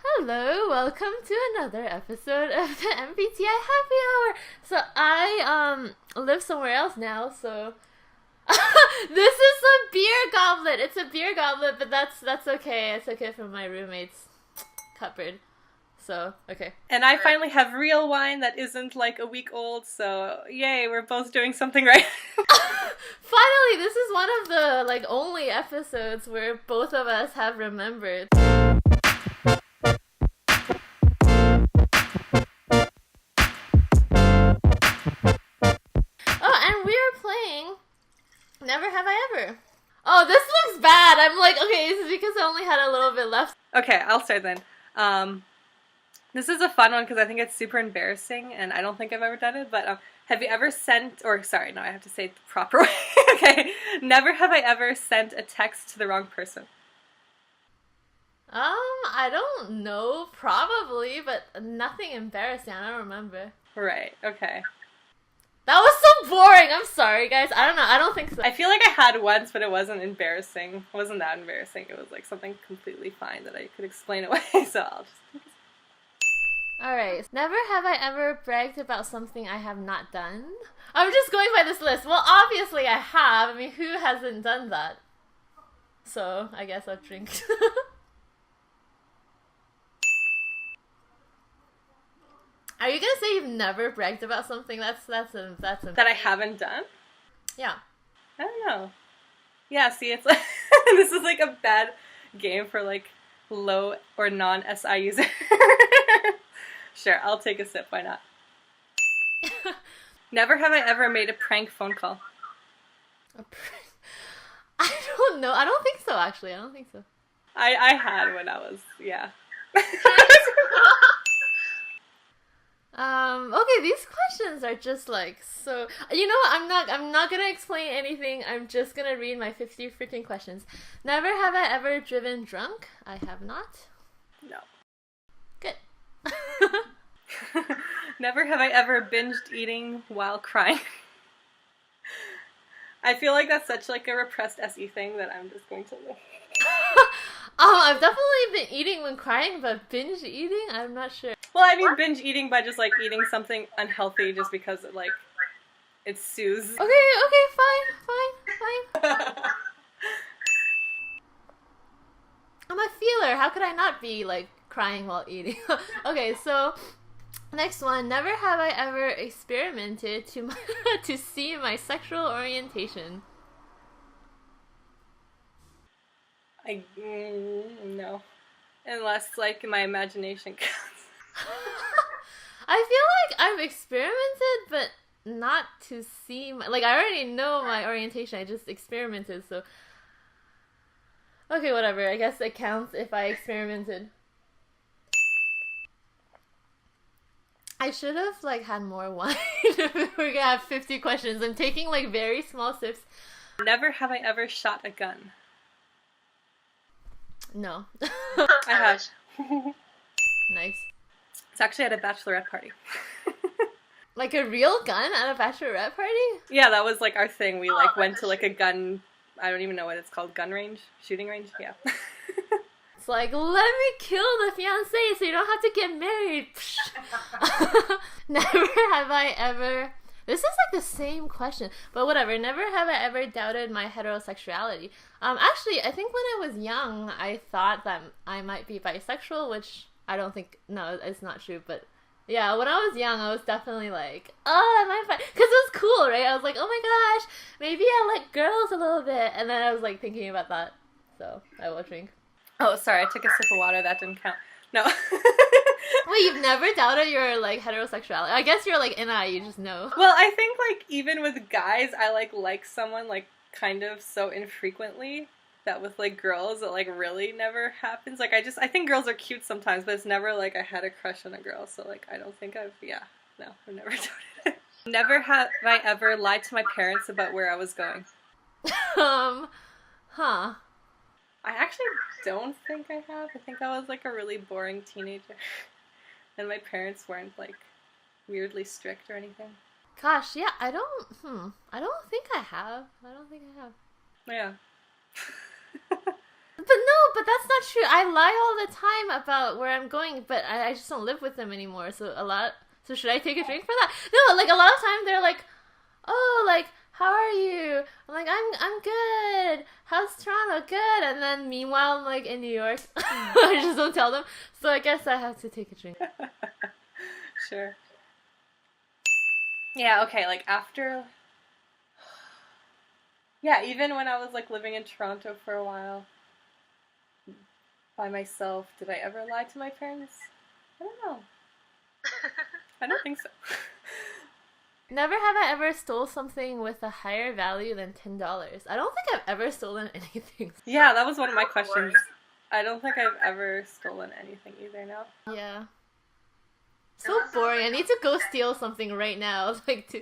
Hello, welcome to another episode of the MBTI Happy Hour. So I live somewhere else now, so this is a beer goblet. It's a beer goblet, but that's okay. It's okay from my roommate's cupboard. So, okay. And I finally have real wine that isn't like a week old, so yay, we're both doing something right. Finally, this is one of the only episodes where both of us have remembered. Never Have I Ever. Oh, this looks bad. I'm like, okay, this is because I only had a little bit left. Okay, I'll start then. This is a fun one because I think it's super embarrassing and I don't think I've ever done it, but have you ever sent, or sorry, no, I have to say it the proper way. Okay, never have I ever sent a text to the wrong person. I don't know, probably, but nothing embarrassing. I don't remember. Right, okay. That was so boring. I'm sorry, guys. I don't know. I don't think so. I feel like I had once, but it wasn't embarrassing. It wasn't that embarrassing. It was like something completely fine that I could explain away, so I'll just... Alright. Never have I ever bragged about something I have not done. I'm just going by this list. Well, obviously I have. I mean, who hasn't done that? So, I guess I'll drink. Are you gonna say you've never bragged about something? That's that I haven't done? Yeah. I don't know. Yeah, see, it's like this is like a bad game for like low or non-SI user. Sure, I'll take a sip, why not? Never have I ever made a prank phone call. A prank? I don't know. I don't think so, actually. I don't think so. I had when I was, yeah. Okay, these questions are just like so. You know what? I'm not gonna explain anything. I'm just gonna read my 50 freaking questions. Never have I ever driven drunk. I have not. No. Good. Never have I ever binged eating while crying. I feel like that's such like a repressed SE thing that I'm just going to live. I've definitely been eating when crying, but binge eating, I'm not sure. Well, I mean binge eating by just like eating something unhealthy just because it like it soothes. Okay, fine. I'm a feeler. How could I not be like crying while eating? Okay, so next one. Never have I ever experimented to see my sexual orientation. No. Unless like my imagination counts. I feel like I've experimented, but not to see my... Like, I already know my orientation. I just experimented, so... Okay, whatever. I guess it counts if I experimented. I should have, like, had more wine if we're gonna have 50 questions. I'm taking, like, very small sips. Never have I ever shot a gun. No. I have. Nice. It's actually at a bachelorette party. Like a real gun at a bachelorette party? Yeah, that was like our thing. We like went to like a gun, I don't even know what it's called, gun range? Shooting range? Yeah. It's like, let me kill the fiancé so you don't have to get married. Never have I ever... This is like the same question, but whatever. Never have I ever doubted my heterosexuality. Actually, I think when I was young, I thought that I might be bisexual, which I don't think, no, it's not true, but yeah, when I was young, I was definitely like, oh, am I bi? Because it was cool, right? I was like, oh my gosh, maybe I like girls a little bit, and then I was like thinking about that, so I will drink. Oh, sorry, I took a sip of water, that didn't count. No. Wait, you've never doubted your, like, heterosexuality? I guess you're, like, you just know. Well, I think, like, even with guys, I, like someone, like, kind of so infrequently that with, like, girls, it, like, really never happens. Like, I think girls are cute sometimes, but it's never, like, I had a crush on a girl, so, like, I don't think I've never doubted it. Never have I ever lied to my parents about where I was going. Huh. I actually don't think I have. I think I was, like, a really boring teenager. And my parents weren't, like, weirdly strict or anything. Gosh, yeah, I don't think I have. Yeah. but that's not true. I lie all the time about where I'm going, but I just don't live with them anymore. So should I take a drink for that? No, like a lot of times they're like, oh, like, how are you? I'm like, I'm good. How's Toronto? Good. And then meanwhile, I'm like in New York. I just don't tell them. So I guess I have to take a drink. Sure. Yeah, okay, like after... Yeah, even when I was like living in Toronto for a while by myself, did I ever lie to my parents? I don't know. I don't think so. Never have I ever stole something with a higher value than $10. I don't think I've ever stolen anything. Yeah, that was one of my questions. I don't think I've ever stolen anything either, no. Yeah. So boring. I need to go steal something right now. Like to.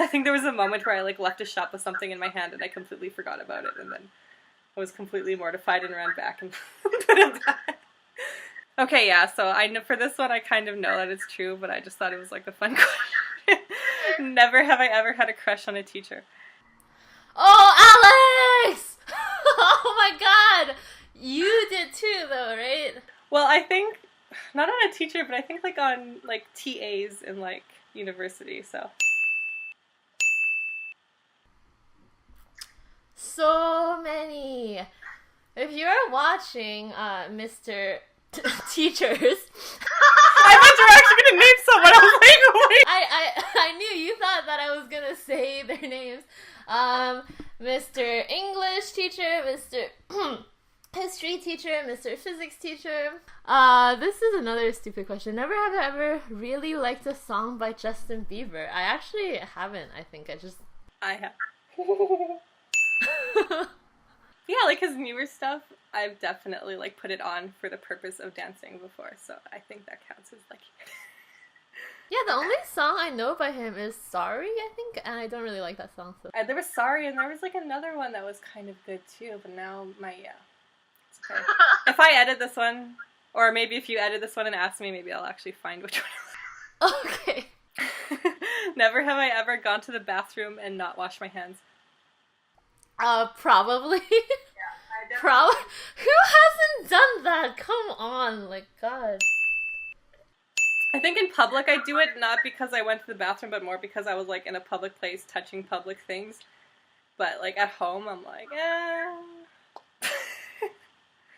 I think there was a moment where I like left a shop with something in my hand and I completely forgot about it, and then I was completely mortified and ran back and put it back. Okay, yeah. So I know for this one I kind of know that it's true, but I just thought it was like a fun question. Never have I ever had a crush on a teacher. Oh, Alex! Oh my God! You did too, though, right? Well, I think not on a teacher, but I think like on like TAs in like university. So many. If you're watching, Mr. Teachers, I thought you were actually gonna name someone. I was like, wait. I knew you thought that I was gonna say their names. Mr. English teacher, Mr. History teacher, Mr. Physics teacher. This is another stupid question. Never have I ever really liked a song by Justin Bieber. I actually haven't. I have. Yeah, like his newer stuff, I've definitely like put it on for the purpose of dancing before, so I think that counts as like. Yeah, the only song I know by him is Sorry, I think, and I don't really like that song. So. There was Sorry, and there was like another one that was kind of good too, but now it's okay. If I edit this one, or maybe if you edit this one and ask me, maybe I'll actually find which one. Okay. Never have I ever gone to the bathroom and not washed my hands. Probably. Yeah, Probably. Who hasn't done that? Come on, like, God. I think in public I do it not because I went to the bathroom, but more because I was like in a public place touching public things. But like at home, I'm like,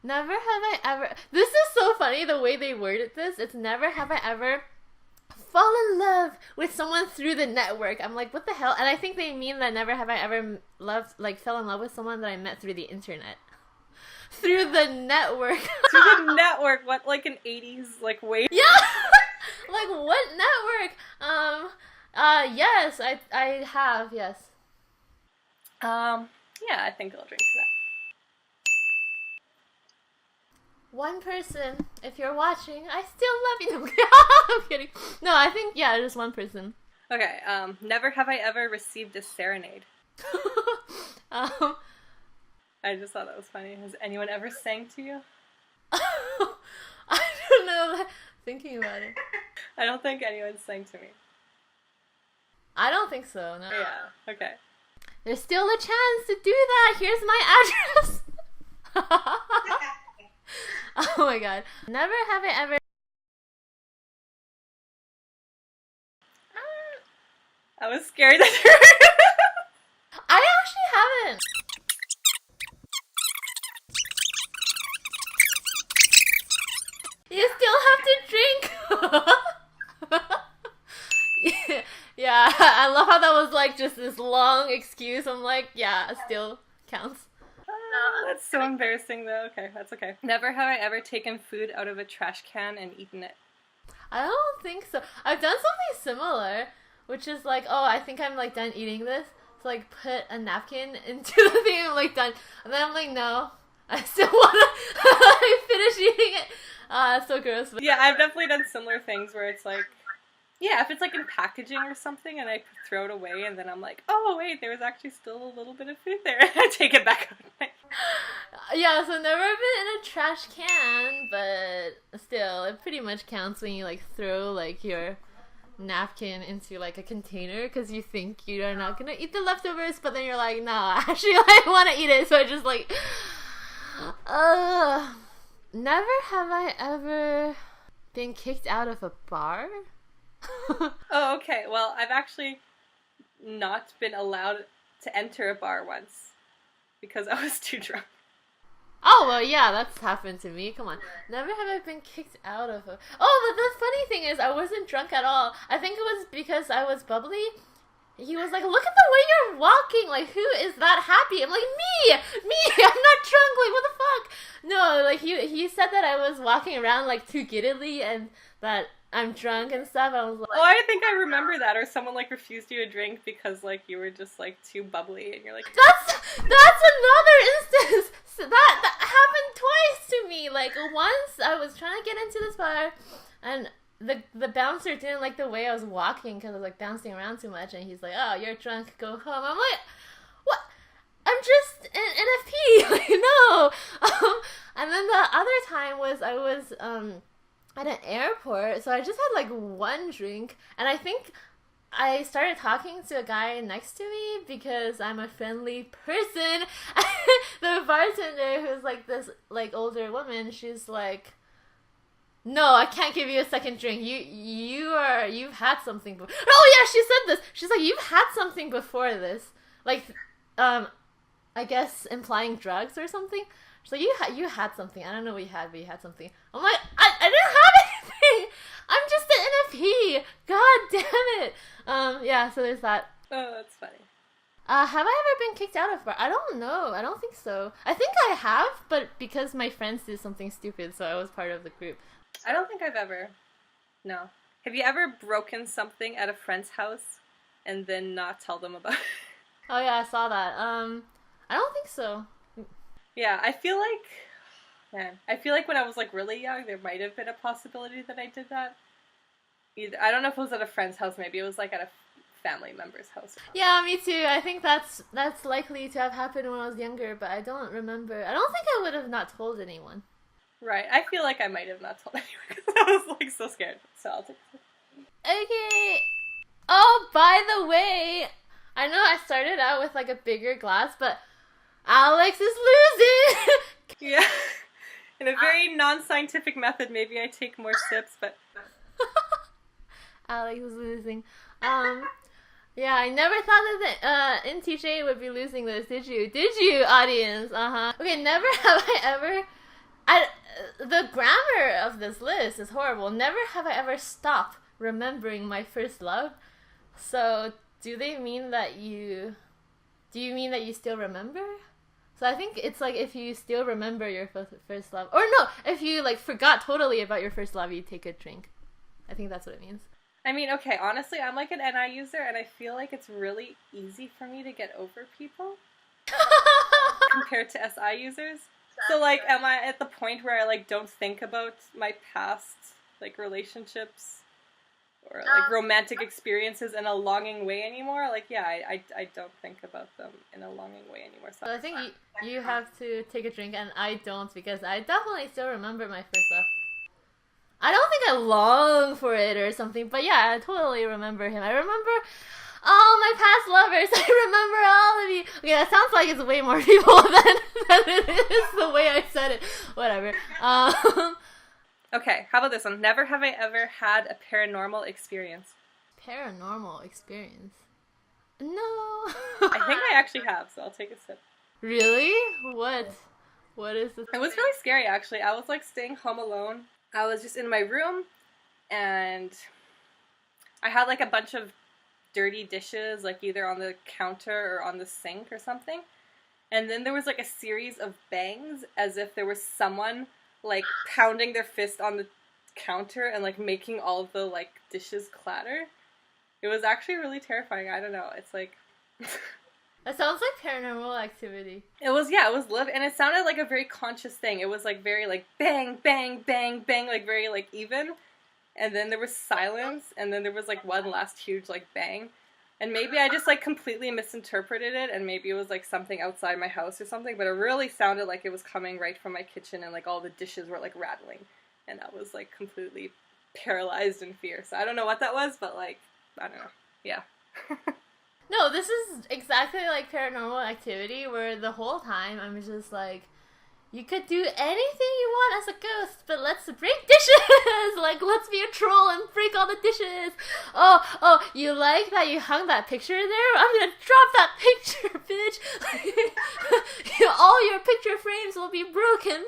Never have I ever. This is so funny the way they worded this. It's never have I ever fall in love with someone through the network. I'm like, what the hell? And I think they mean that never have I ever fell in love with someone that I met through the internet. Through the network. Through the network? What, like an 80s, like, way? Yeah! Like, what network? Yes, I have, yes. Yeah, I think I'll drink to that. One person, if you're watching, I still love you. I'm kidding. No, I think, yeah, just one person. Okay, never have I ever received a serenade. I just thought that was funny. Has anyone ever sang to you? I don't know, thinking about it. I don't think anyone sang to me. I don't think so, no. Yeah, okay. There's still a chance to do that. Here's my address. Oh my God. Never have I ever... I was scared that you were... I actually haven't. You still have to drink. Yeah, I love how that was like just this long excuse. I'm like, yeah, it still counts. That's so embarrassing though. Okay, that's okay. Never have I ever taken food out of a trash can and eaten it. I don't think so. I've done something similar, which is like, oh, I think I'm like done eating this. So like put a napkin into the thing and I'm like done. And then I'm like, no, I still wanna finish eating it. It's so gross. But... Yeah, I've definitely done similar things where it's like, yeah, if it's like in packaging or something and I throw it away and then I'm like, oh wait, there was actually still a little bit of food there. And I take it back out. Yeah, so never been in a trash can, but still, it pretty much counts when you like throw like your napkin into like a container because you think you're not gonna eat the leftovers, but then you're like, no, actually I want to eat it, so I just like, never have I ever been kicked out of a bar. Oh, okay. Well, I've actually not been allowed to enter a bar once because I was too drunk. Oh, well, yeah, that's happened to me. Come on. Never have I been kicked out of a... Oh, but the funny thing is, I wasn't drunk at all. I think it was because I was bubbly. He was like, look at the way you're walking. Like, who is that happy? I'm like, me! I'm not drunk. Like, what the fuck? No, like, he said that I was walking around, like, too giddily and that I'm drunk and stuff. I was like... Oh, I think I remember that. Or someone, like, refused you a drink because, like, you were just, like, too bubbly and you're like... That's another instance! So that happened twice to me. Like, once I was trying to get into this bar and the bouncer didn't like the way I was walking because I was like bouncing around too much, and he's like, oh, you're drunk, go home. I'm like, what? I'm just an NFP. Like, no. And then the other time was I was at an airport, so I just had like one drink, and I think I started talking to a guy next to me because I'm a friendly person. The bartender, who's like this like older woman, she's like, no, I can't give you a second drink. You've had something before. Oh yeah, she said this. She's like, you've had something before this. Like, I guess implying drugs or something. She's like, you had something. I don't know what you had, but you had something. I'm like, I didn't have anything. I'm just an NFP. God damn it. Yeah, so there's that. Oh, that's funny. Have I ever been kicked out of bar? I don't know. I don't think so. I think I have, but because my friends did something stupid, so I was part of the group. I don't think I've ever. No. Have you ever broken something at a friend's house and then not tell them about it? Oh yeah, I saw that. I don't think so. Yeah, I feel like when I was like really young, there might have been a possibility that I did that. I don't know if it was at a friend's house, maybe it was like at a family member's house. Yeah, me too. I think that's likely to have happened when I was younger, but I don't remember. I don't think I would have not told anyone. Right, I feel like I might have not told anyone because I was like so scared. So I'll take it. Okay. Oh, by the way, I know I started out with like a bigger glass, but Alex is losing. Yeah. In a very non-scientific method, maybe I take more sips, but... Alex is losing. Yeah, I never thought that INTJ would be losing this. Did you? Did you, audience? Okay, never have I ever... the grammar of this list is horrible. Never have I ever stopped remembering my first love. So, do you mean that you still remember? So I think it's like if you still remember your first love. Or no, if you like forgot totally about your first love, you take a drink. I think that's what it means. I mean, okay, honestly, I'm like an NI user, and I feel like it's really easy for me to get over people compared to SI users. So, like, am I at the point where I, like, don't think about my past, like, relationships or, like, romantic experiences in a longing way anymore? Like, yeah, I don't think about them in a longing way anymore. So I think you have to take a drink, and I don't, because I definitely still remember my first love. I don't think I long for it or something, but yeah, I totally remember him. I remember all my past lovers. I remember all of you. Okay, that sounds like it's way more people than it is the way I said it. Whatever. Okay, how about this one? Never have I ever had a paranormal experience. Paranormal experience? No. I think I actually have, so I'll take a sip. Really? What? What is this? It was really scary, actually. I was, like, staying home alone. I was just in my room, and I had, like, a bunch of dirty dishes, like, either on the counter or on the sink or something. And then there was, like, a series of bangs, as if there was someone, like, pounding their fist on the counter and, like, making all of the, like, dishes clatter. It was actually really terrifying. I don't know. It's, like... That sounds like Paranormal Activity. It was, yeah, it was live, and it sounded like a very conscious thing. It was, like, very, like, bang, bang, bang, bang, like, very, like, even. And then there was silence, and then there was, like, one last huge, like, bang. And maybe I just, like, completely misinterpreted it, and maybe it was, like, something outside my house or something, but it really sounded like it was coming right from my kitchen, and, like, all the dishes were, like, rattling. And I was, like, completely paralyzed in fear. So I don't know what that was, but like, I don't know. Yeah. No, this is exactly like Paranormal Activity, where the whole time I'm just like, you could do anything you want as a ghost, but let's break dishes! Like, let's be a troll and break all the dishes! Oh, you like that you hung that picture there? I'm gonna drop that picture, bitch! All your picture frames will be broken!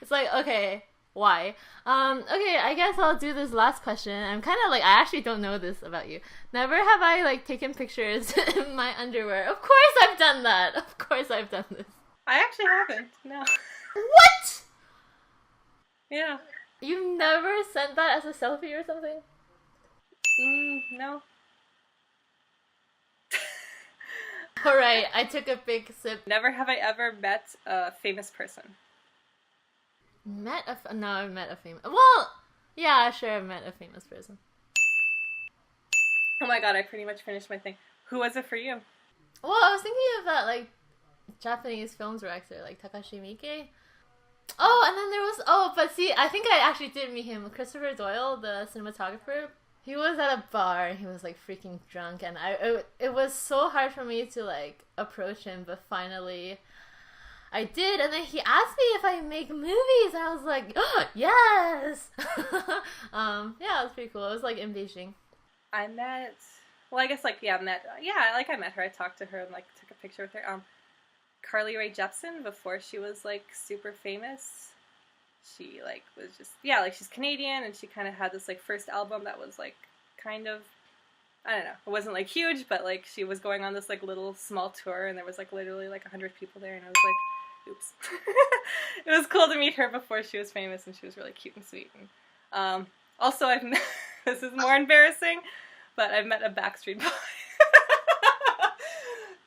It's like, okay, why? Okay, I guess I'll do this last question. I'm kind of like, I actually don't know this about you. Never have I, like, taken pictures in my underwear. Of course I've done that! Of course I've done this. I actually haven't, no. What?! Yeah. You've never sent that as a selfie or something? No. Alright, I took a big sip. Never have I ever met a famous person. No, I've met a famous... Well, yeah, sure, I've met a famous person. Oh my god, I pretty much finished my thing. Who was it for you? Well, I was thinking of that, like, Japanese film director, like Takashi Miike. Oh, and then there was... but see, I think I actually did meet him. Christopher Doyle, the cinematographer. He was at a bar, and he was, like, freaking drunk, and it was so hard for me to, like, approach him, but finally I did, and then he asked me if I make movies, and I was like, oh, yes! Yeah, it was pretty cool. It was, like, in Beijing. I met... Well, I guess, like, I met her. I talked to her and, like, took a picture with her. Rae Jepsen, before she was, like, super famous. She, like, was just... Yeah, like, she's Canadian, and she kind of had this, like, first album that was, like, kind of... I don't know. It wasn't, like, huge, but, like, she was going on this, like, little small tour, and there was, like, literally, like, 100 people there, and I was like... Oops. It was cool to meet her before she was famous, and she was really cute and sweet. And, also, I've met, this is more embarrassing, but I've met a Backstreet Boy.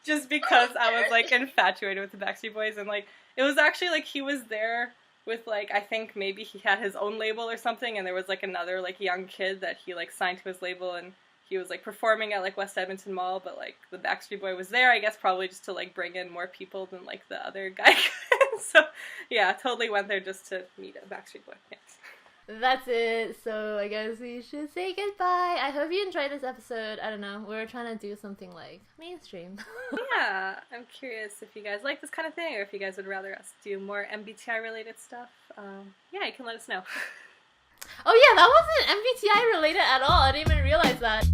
Just because I was, like, infatuated with the Backstreet Boys, and, like, it was actually, like, he was there with, like, I think maybe he had his own label or something, and there was, like, another, like, young kid that he, like, signed to his label, and he was, like, performing at, like, West Edmonton Mall, but, like, the Backstreet Boy was there, I guess, probably just to, like, bring in more people than, like, the other guy could. So, yeah, totally went there just to meet a Backstreet Boy, yes. That's it. So I guess we should say goodbye. I hope you enjoyed this episode. I don't know. We're trying to do something, like, mainstream. Yeah, I'm curious if you guys like this kind of thing, or if you guys would rather us do more MBTI-related stuff. Yeah, you can let us know. Oh yeah, that wasn't MBTI related at all. I didn't even realize that.